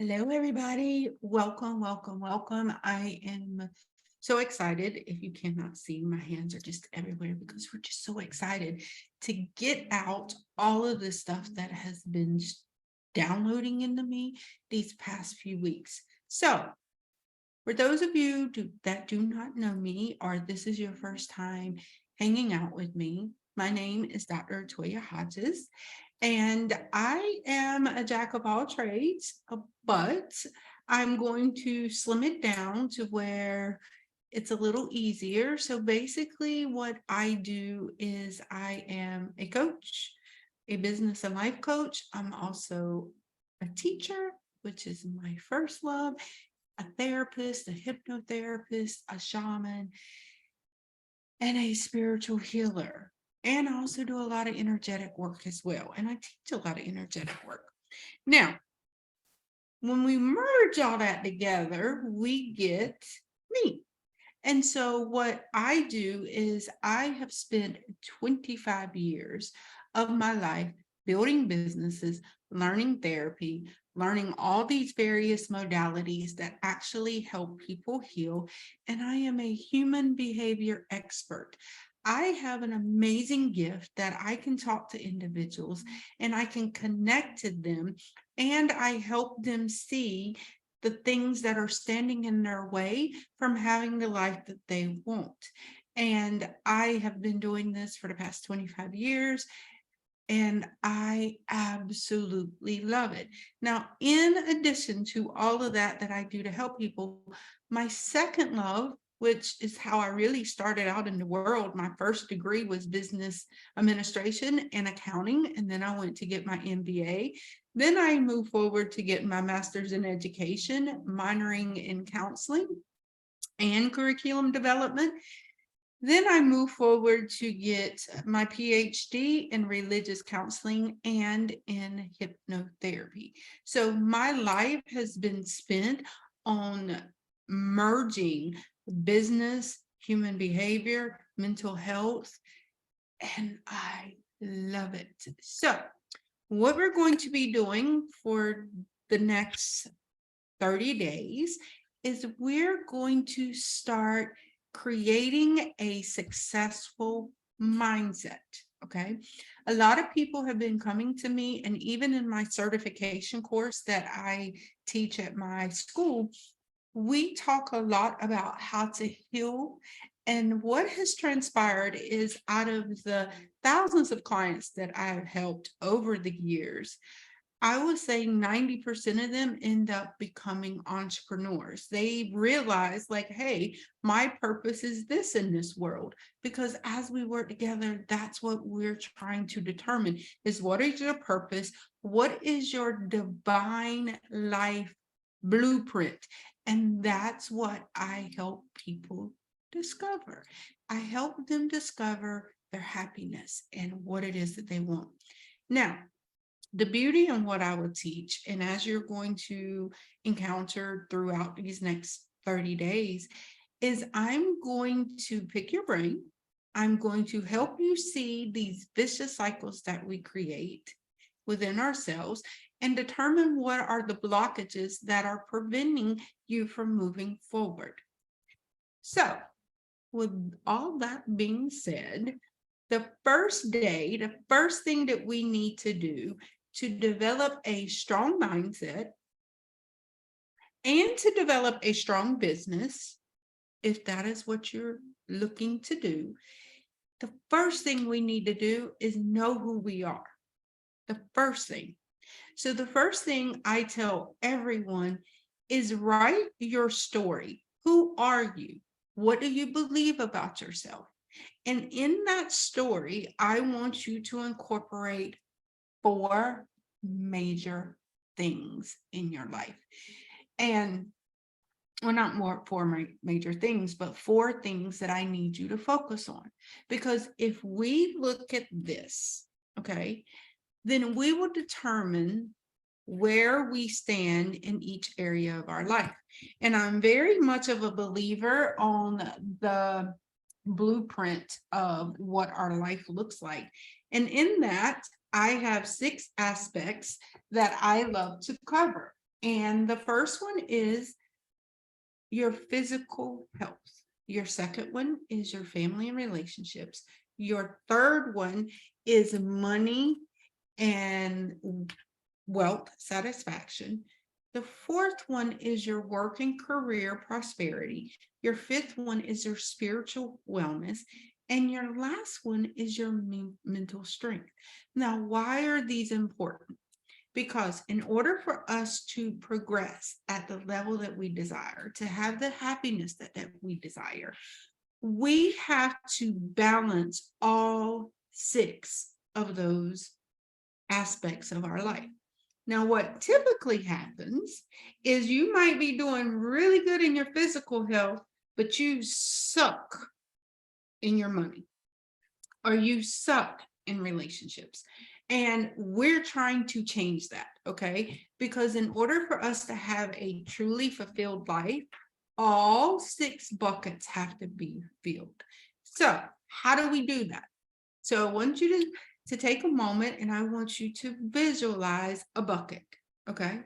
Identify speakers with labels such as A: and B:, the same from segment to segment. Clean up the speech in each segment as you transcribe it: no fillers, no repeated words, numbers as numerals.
A: Hello, everybody. Welcome, welcome, welcome. I am so excited. If you cannot see, my hands are just everywhere because we're just so excited to get out all of the stuff that has been downloading into me these past few weeks. So, for those of you that do not know me, or this is your first time hanging out with me, my name is Dr. Toya Hodges, and I am a jack of all trades, but I'm going to slim it down to where it's a little easier. So basically, what I do is I am a coach, a business and life coach. I'm also a teacher, which is my first love, a therapist, a hypnotherapist, a shaman, and a spiritual healer. And I also do a lot of energetic work as well. And I teach a lot of energetic work. Now, when we merge all that together, we get me. And so, what I do is I have spent 25 years of my life building businesses, learning therapy, learning all these various modalities that actually help people heal. And I am a human behavior expert. I have an amazing gift that I can talk to individuals and I can connect to them and I help them see the things that are standing in their way from having the life that they want. And I have been doing this for the past 25 years and I absolutely love it. Now, in addition to all of that I do to help people, my second love, which is how I really started out in the world, my first degree was business administration and accounting, and then I went to get my MBA. Then I moved forward to get my master's in education, minoring in counseling and curriculum development. Then I moved forward to get my PhD in religious counseling and in hypnotherapy. So my life has been spent on merging business, human behavior, mental health, and I love it. So, what we're going to be doing for the next 30 days is we're going to start creating a successful mindset. Okay. A lot of people have been coming to me, and even in my certification course that I teach at my school, we talk a lot about how to heal. And what has transpired is out of the thousands of clients that I've helped over the years, I would say 90% of them end up becoming entrepreneurs. They realize, like, hey, my purpose is this in this world. Because as we work together, that's what we're trying to determine is what is your purpose? What is your divine life blueprint? And that's what I help people discover. I help them discover their happiness and what it is that they want. Now, the beauty in what I would teach, and as you're going to encounter throughout these next 30 days, is I'm going to pick your brain. I'm going to help you see these vicious cycles that we create within ourselves and determine what are the blockages that are preventing you from moving forward. So, with all that being said, the first day, the first thing that we need to do to develop a strong mindset and to develop a strong business, if that is what you're looking to do, the first thing we need to do is know who we are. The first thing. So, the first thing I tell everyone is write your story. Who are you? What do you believe about yourself? And in that story, I want you to incorporate 4 major things in your life. And well, not more 4 major things, but 4 things that I need you to focus on. Because if we look at this, okay, then we will determine where we stand in each area of our life. And I'm very much of a believer on the blueprint of what our life looks like. And in that, I have 6 aspects that I love to cover. And the first one is your physical health. Your second one is your family and relationships. Your third one is money and wealth satisfaction. The fourth one is your work and career prosperity. Your fifth one is your spiritual wellness. And your last one is your mental strength. Now, why are these important? Because in order for us to progress at the level that we desire, to have the happiness that we desire, we have to balance all 6 of those aspects of our life. Now, what typically happens is you might be doing really good in your physical health, but you suck in your money, or you suck in relationships. And we're trying to change that, okay? Because in order for us to have a truly fulfilled life, all 6 buckets have to be filled. So how do we do that? So I want you to take a moment, and I want you to visualize a bucket, okay?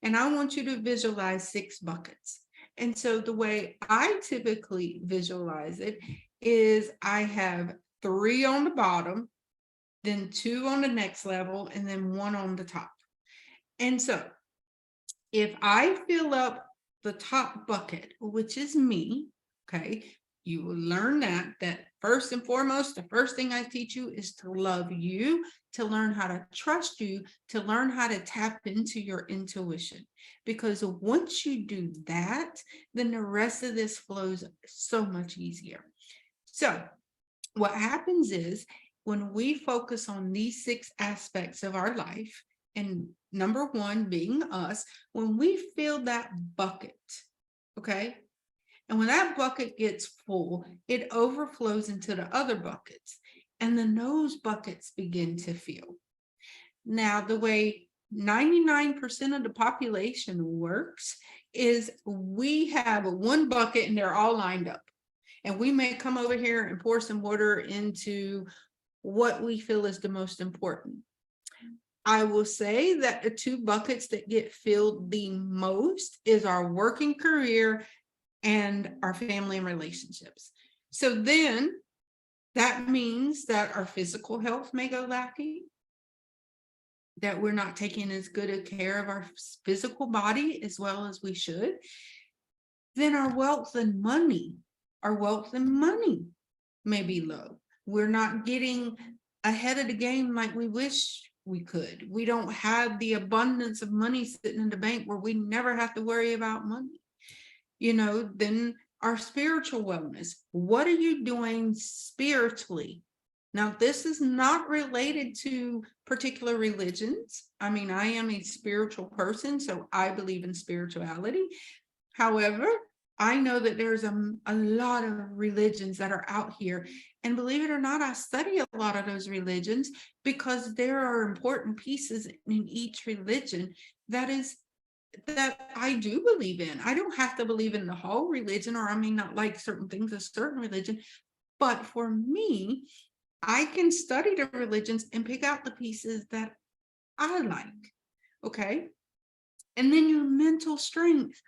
A: And I want you to visualize 6 buckets. And so the way I typically visualize it is I have 3 on the bottom, then 2 on the next level, and then 1 on the top. And so if I fill up the top bucket, which is me, okay, you will learn that first and foremost, the first thing I teach you is to love you, to learn how to trust you, to learn how to tap into your intuition. Because once you do that, then the rest of this flows so much easier. So what happens is when we focus on these 6 aspects of our life, and number 1 being us, when we fill that bucket, okay, and when that bucket gets full, it overflows into the other buckets, and then those buckets begin to fill. Now, the way 99% of the population works is we have 1 bucket and they're all lined up. And we may come over here and pour some water into what we feel is the most important. I will say that the 2 buckets that get filled the most is our working career and our family and relationships. So then that means that our physical health may go lacking, that we're not taking as good a care of our physical body as well as we should. Then our wealth and money may be low. We're not getting ahead of the game like we wish we could. We don't have the abundance of money sitting in the bank where we never have to worry about money. Then our spiritual wellness. What are you doing spiritually? Now, this is not related to particular religions. I mean, I am a spiritual person, so I believe in spirituality. However, I know that there's a lot of religions that are out here. And believe it or not, I study a lot of those religions because there are important pieces in each religion that I do believe in. I don't have to believe in the whole religion, or I may not like certain things of certain religion. But for me, I can study the religions and pick out the pieces that I like. Okay. And then your mental strength.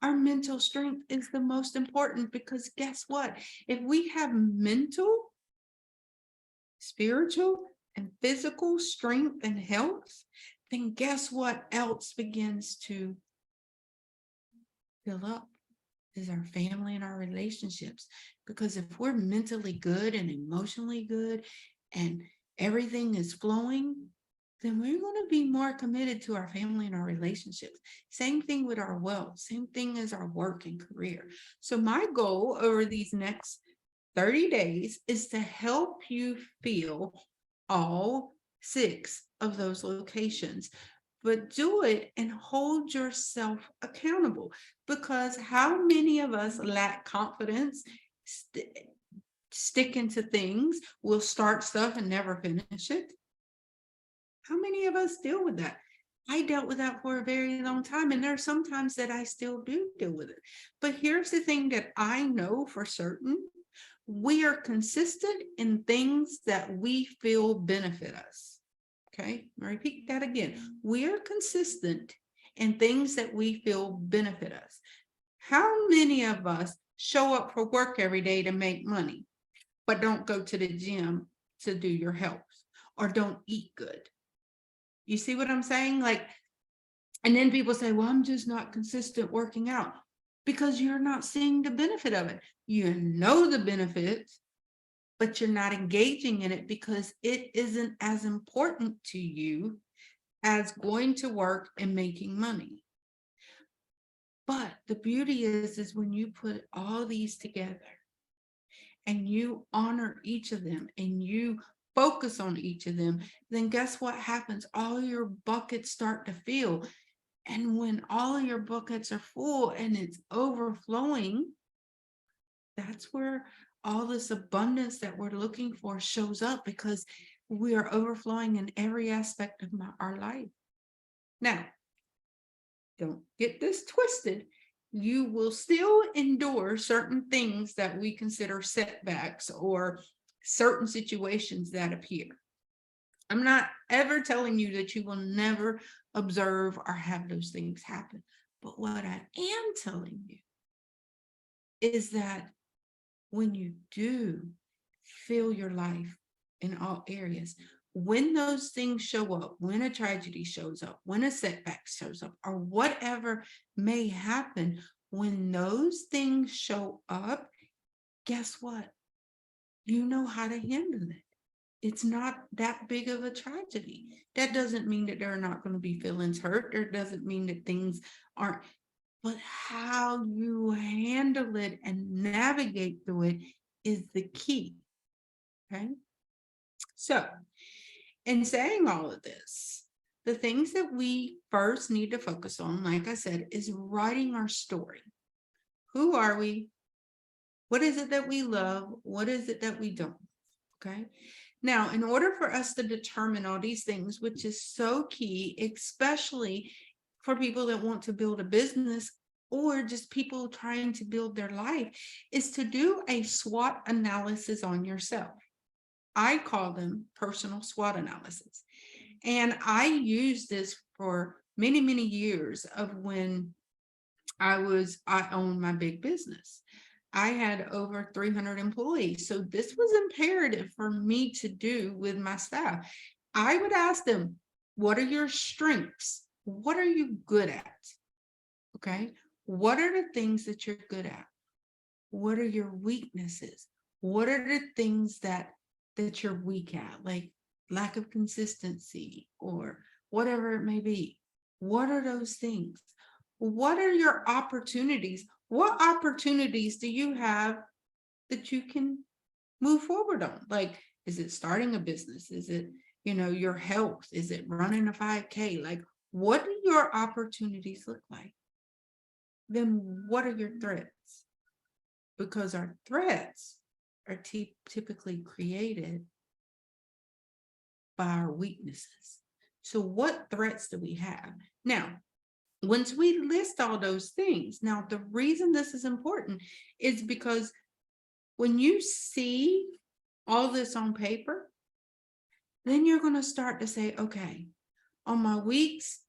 A: Our mental strength is the most important, because guess what? If we have mental, spiritual, and physical strength and health, then guess what else begins to fill up is our family and our relationships. Because if we're mentally good and emotionally good and everything is flowing, then we're going to be more committed to our family and our relationships. Same thing with our wealth, same thing as our work and career. So my goal over these next 30 days is to help you feel all 6 of those locations, but do it and hold yourself accountable. Because how many of us lack confidence, stick into things, will start stuff and never finish it? How many of us deal with that? I dealt with that for a very long time, and there are some times that I still do deal with it. But here's the thing that I know for certain: we are consistent in things that we feel benefit us. Okay, I'll repeat that again. We are consistent in things that we feel benefit us. How many of us show up for work every day to make money, but don't go to the gym to do your health or don't eat good? You see what I'm saying? Like, and then people say, well, I'm just not consistent working out because you're not seeing the benefit of it. You know the benefits, but you're not engaging in it because it isn't as important to you as going to work and making money. But the beauty is when you put all these together and you honor each of them and you focus on each of them, then guess what happens? All your buckets start to fill. And when all of your buckets are full and it's overflowing, that's where all this abundance that we're looking for shows up, because we are overflowing in every aspect of our life. Now, don't get this twisted. You will still endure certain things that we consider setbacks or certain situations that appear. I'm not ever telling you that you will never observe or have those things happen. But what I am telling you is that when you do feel your life in all areas, when those things show up, when a tragedy shows up, when a setback shows up, or whatever may happen, when those things show up, guess what? You know how to handle it. It's not that big of a tragedy. That doesn't mean that there are not going to be feelings hurt. Or doesn't mean that things aren't, but how you handle it and navigate through it is the key. Okay. So, in saying all of this, the things that we first need to focus on, like I said, is writing our story. Who are we? What is it that we love? What is it that we don't? Okay. Now, in order for us to determine all these things, which is so key, especially for people that want to build a business or just people trying to build their life, is to do a SWOT analysis on yourself. I call them personal SWOT analysis. And I used this for many, many years of when I owned my big business. I had over 300 employees. So this was imperative for me to do with my staff. I would ask them, what are your strengths? What are you good at? Okay. What are the things that you're good at? What are your weaknesses? What are the things that you're weak at? Like lack of consistency or whatever it may be. What are those things? What are your opportunities? What opportunities do you have that you can move forward on? Like, is it starting a business? Is it, your health? Is it running a 5K? Like, what do your opportunities look like? Then what are your threats? Because our threats are typically created by our weaknesses. So what threats do we have? Now, once we list all those things, now the reason this is important is because when you see all this on paper, then you're going to start to say, okay, on my weeks,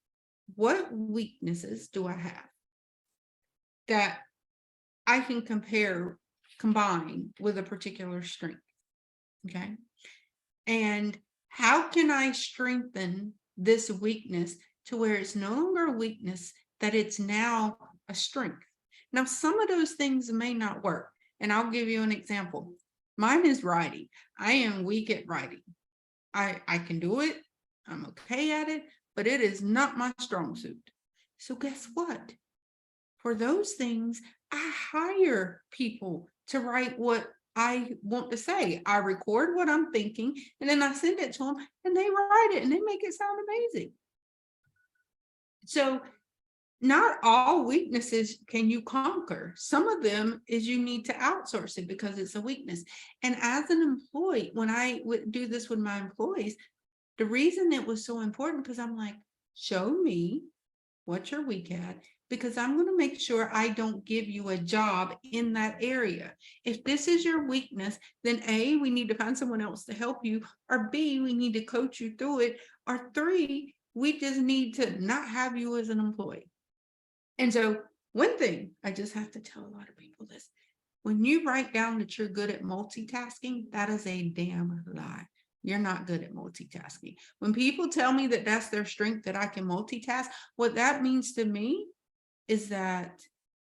A: what weaknesses do I have that I can combine with a particular strength? Okay. And how can I strengthen this weakness to where it's no longer a weakness, that it's now a strength? Now, some of those things may not work. And I'll give you an example. Mine is writing. I am weak at writing. I can do it. I'm okay at it, but it is not my strong suit. So guess what? For those things, I hire people to write what I want to say. I record what I'm thinking, and then I send it to them, and they write it, and they make it sound amazing. So not all weaknesses can you conquer. Some of them is you need to outsource it because it's a weakness. And as an employee, when I would do this with my employees, the reason it was so important, because I'm like, show me what you're weak at, because I'm going to make sure I don't give you a job in that area. If this is your weakness, then A, we need to find someone else to help you, or B, we need to coach you through it, or three, we just need to not have you as an employee. And so one thing I just have to tell a lot of people this, when you write down that you're good at multitasking, that is a damn lie. You're not good at multitasking. When people tell me that that's their strength, that I can multitask, what that means to me is that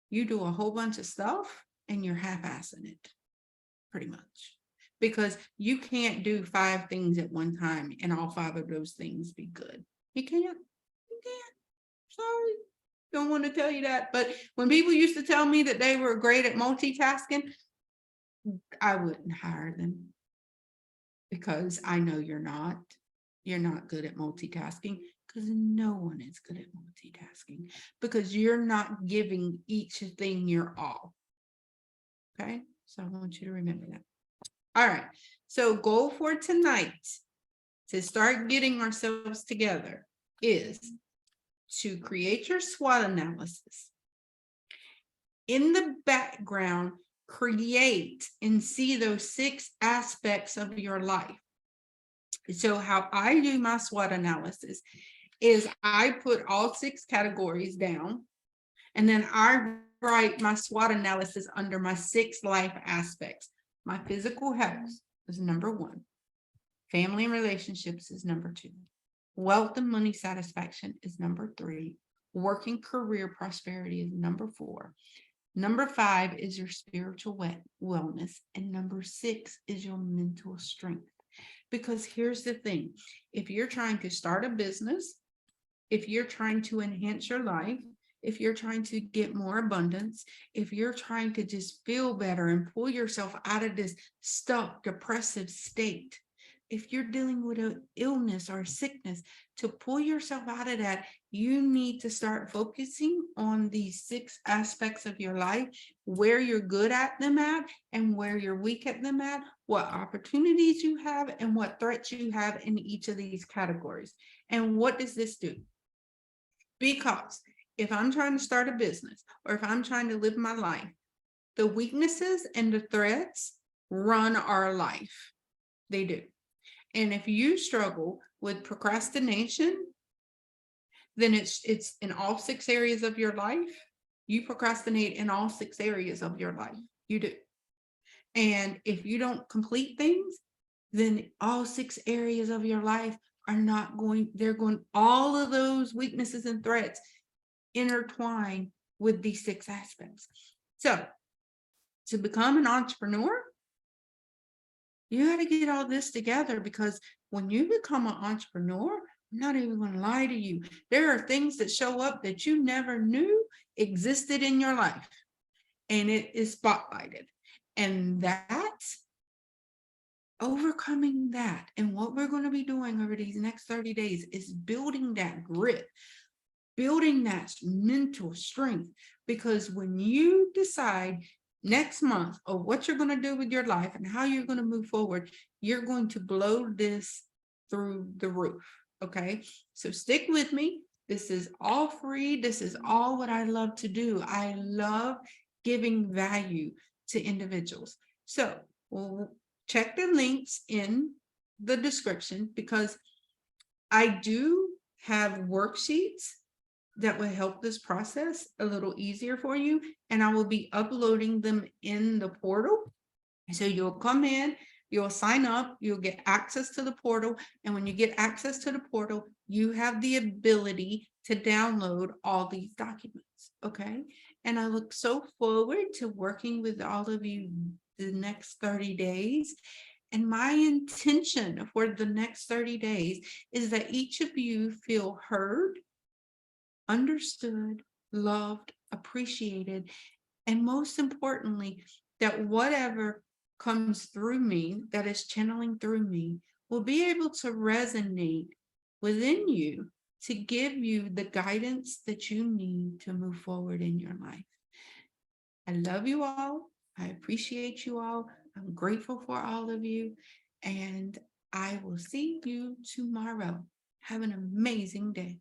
A: you do a whole bunch of stuff and you're half-assing it, pretty much. Because you can't do 5 things at one time and all 5 of those things be good. You can't. You can't. Sorry. Don't want to tell you that. But when people used to tell me that they were great at multitasking, I wouldn't hire them, because I know you're not. You're not good at multitasking, because no one is good at multitasking, because you're not giving each thing your all. Okay, so I want you to remember that. All right, so goal for tonight to start getting ourselves together is to create your SWOT analysis. In the background, create and see those 6 aspects of your life. So how I do my SWOT analysis is I put all 6 categories down, and then I write my SWOT analysis under my 6 life aspects. My physical health is number 1. Family and relationships is number 2. Wealth and money satisfaction is number 3. Working career prosperity is number 4. Number 5 is your spiritual wellness. And number 6 is your mental strength. Because here's the thing, if you're trying to start a business, if you're trying to enhance your life, if you're trying to get more abundance, if you're trying to just feel better and pull yourself out of this stuck, depressive state, if you're dealing with an illness or a sickness, to pull yourself out of that, you need to start focusing on these 6 aspects of your life, where you're good at them at and where you're weak at them at, what opportunities you have and what threats you have in each of these categories. And what does this do? Because if I'm trying to start a business, or if I'm trying to live my life, the weaknesses and the threats run our life. They do. And if you struggle with procrastination, then it's in all 6 areas of your life. You procrastinate in all 6 areas of your life. You do. And if you don't complete things, then all 6 areas of your life are not going, all of those weaknesses and threats intertwine with these 6 aspects. So to become an entrepreneur, you got to get all this together, because when you become an entrepreneur, I'm not even going to lie to you, there are things that show up that you never knew existed in your life, and it is spotlighted. And that's overcoming that. And what we're going to be doing over these next 30 days is building that grit, building that mental strength, because when you decide next month of what you're going to do with your life and how you're going to move forward, you're going to blow this through the roof. Okay, so stick with me. This is all free. This is all what I love to do. I love giving value to individuals. So we'll check the links in the description, because I do have worksheets that will help this process a little easier for you, and I will be uploading them in the portal. So you'll come in, you'll sign up, you'll get access to the portal, and when you get access to the portal, you have the ability to download all these documents. Okay, and I look so forward to working with all of you the next 30 days. And my intention for the next 30 days is that each of you feel heard, understood, loved, appreciated, and most importantly, that whatever comes through me, that is channeling through me, will be able to resonate within you to give you the guidance that you need to move forward in your life. I love you all. I appreciate you all. I'm grateful for all of you, and I will see you tomorrow. Have an amazing day.